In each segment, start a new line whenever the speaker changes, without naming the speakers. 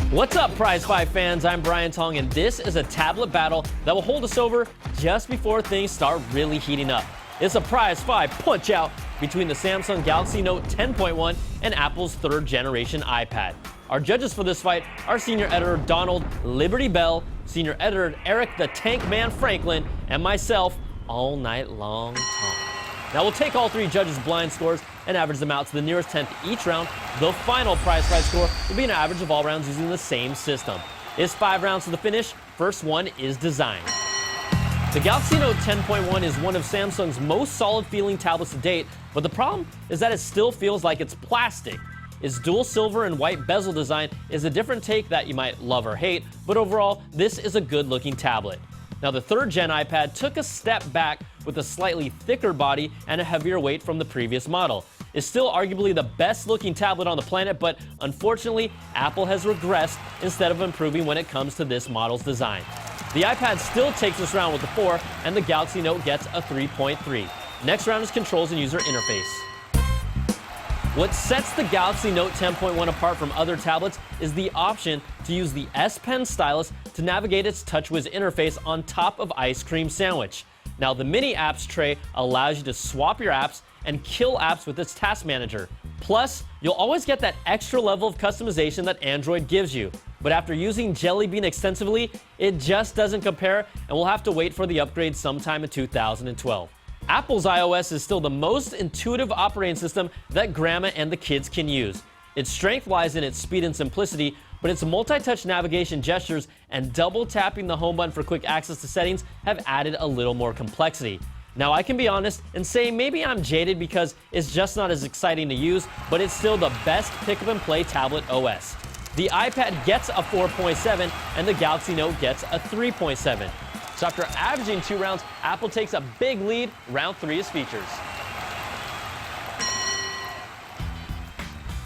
What's up, Prizefight fans? I'm Brian Tong, and this is a tablet battle that will hold us over just before things start really heating up. It's a Prizefight punch-out between the Samsung Galaxy Note 10.1 and Apple's third-generation iPad. Our judges for this fight are senior editor Donald Liberty Bell, senior editor Eric the Tank Man Franklin, and myself, All Night Long Tom. Now we'll take all three judges' blind scores and average them out to the nearest tenth each round. The final Prizefight score will be an average of all rounds using the same system. It's 5 rounds to the finish. First one is design. The Galaxy Note 10.1 is one of Samsung's most solid-feeling tablets to date, but the problem is that it still feels like it's plastic. Its dual silver and white bezel design is a different take that you might love or hate, but overall, this is a good-looking tablet. Now, the third-gen iPad took a step back with a slightly thicker body and a heavier weight from the previous model. It's still arguably the best-looking tablet on the planet, but unfortunately, Apple has regressed instead of improving when it comes to this model's design. The iPad still takes this round with a 4, and the Galaxy Note gets a 3.3. Next round is controls and user interface. What sets the Galaxy Note 10.1 apart from other tablets is the option to use the S Pen stylus to navigate its TouchWiz interface on top of Ice Cream Sandwich. Now, the Mini Apps tray allows you to swap your apps and kill apps with its task manager. Plus, you'll always get that extra level of customization that Android gives you. But after using Jelly Bean extensively, it just doesn't compare, and we'll have to wait for the upgrade sometime in 2012. Apple's iOS is still the most intuitive operating system that Grandma and the kids can use. Its strength lies in its speed and simplicity, but its multi-touch navigation gestures and double tapping the home button for quick access to settings have added a little more complexity. Now, I can be honest and say maybe I'm jaded because it's just not as exciting to use, but it's still the best pick-up-and-play tablet OS. The iPad gets a 4.7 and the Galaxy Note gets a 3.7. So after averaging 2 rounds, Apple takes a big lead. Round 3 is features.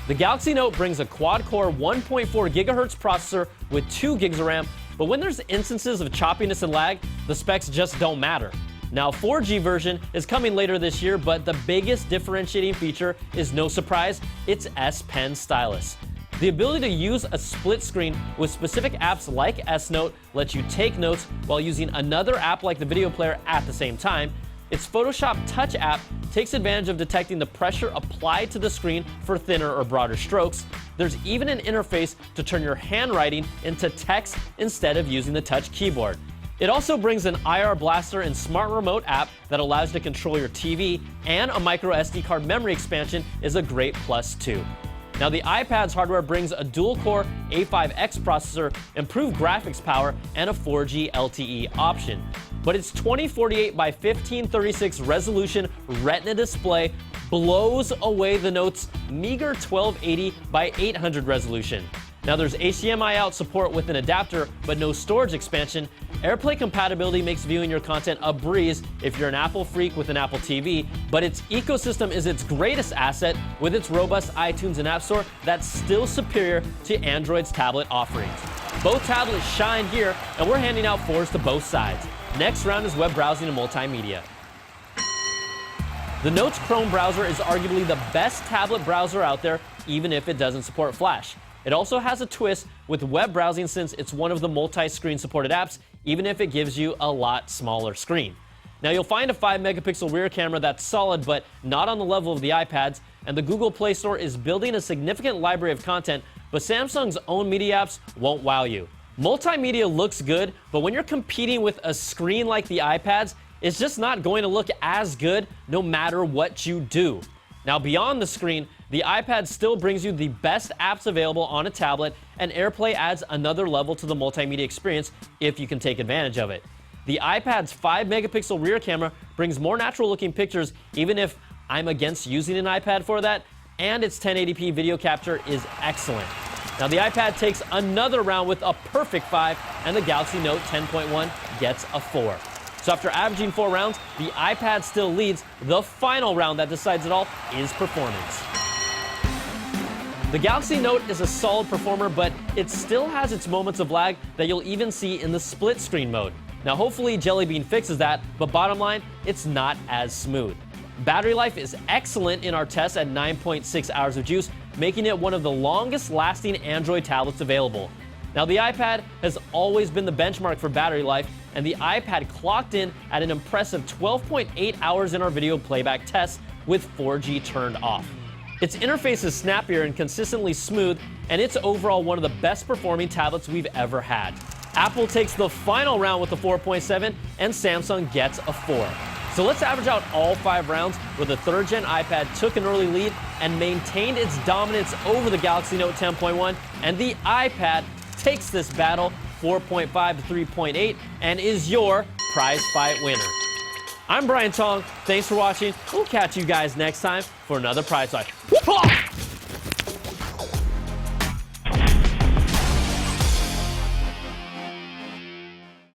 The Galaxy Note brings a quad-core 1.4 GHz processor with 2 GB of RAM, but when there's instances of choppiness and lag, the specs just don't matter. Now, 4G version is coming later this year, but the biggest differentiating feature is no surprise, its S Pen stylus. The ability to use a split screen with specific apps like S Note lets you take notes while using another app like the video player at the same time. Its Photoshop Touch app takes advantage of detecting the pressure applied to the screen for thinner or broader strokes. There's even an interface to turn your handwriting into text instead of using the touch keyboard. It also brings an IR Blaster and Smart Remote app that allows you to control your TV, and a micro SD card memory expansion is a great plus too. Now, the iPad's hardware brings a dual-core A5X processor, improved graphics power, and a 4G LTE option. But its 2048 by 1536 resolution Retina display blows away the Note's meager 1280 by 800 resolution. Now, there's HDMI out support with an adapter, but no storage expansion. AirPlay compatibility makes viewing your content a breeze if you're an Apple freak with an Apple TV, but its ecosystem is its greatest asset with its robust iTunes and App Store that's still superior to Android's tablet offerings. Both tablets shine here, and we're handing out 4s to both sides. Next round is web browsing and multimedia. The Note's Chrome browser is arguably the best tablet browser out there, even if it doesn't support Flash. It also has a twist with web browsing since it's one of the multi-screen supported apps, even if it gives you a lot smaller screen. Now, you'll find a 5-megapixel rear camera that's solid, but not on the level of the iPads, and the Google Play Store is building a significant library of content, but Samsung's own media apps won't wow you. Multimedia looks good, but when you're competing with a screen like the iPads, it's just not going to look as good no matter what you do. Now, beyond the screen, the iPad still brings you the best apps available on a tablet, and AirPlay adds another level to the multimedia experience if you can take advantage of it. The iPad's 5-megapixel rear camera brings more natural-looking pictures, even if I'm against using an iPad for that, and its 1080p video capture is excellent. Now, the iPad takes another round with a perfect 5, and the Galaxy Note 10.1 gets a 4. So after averaging 4 rounds, the iPad still leads. The final round that decides it all is performance. The Galaxy Note is a solid performer, but it still has its moments of lag that you'll even see in the split screen mode. Now, hopefully Jelly Bean fixes that, but bottom line, it's not as smooth. Battery life is excellent in our test at 9.6 hours of juice, making it one of the longest lasting Android tablets available. Now, the iPad has always been the benchmark for battery life, and the iPad clocked in at an impressive 12.8 hours in our video playback test with 4G turned off. Its interface is snappier and consistently smooth, and it's overall one of the best performing tablets we've ever had. Apple takes the final round with the 4.7, and Samsung gets a 4. So let's average out all 5 rounds where the 3rd gen iPad took an early lead and maintained its dominance over the Galaxy Note 10.1, and the iPad takes this battle 4.5 to 3.8 and is your prize fight winner. I'm Brian Tong. Thanks for watching. We'll catch you guys next time for another prize fight.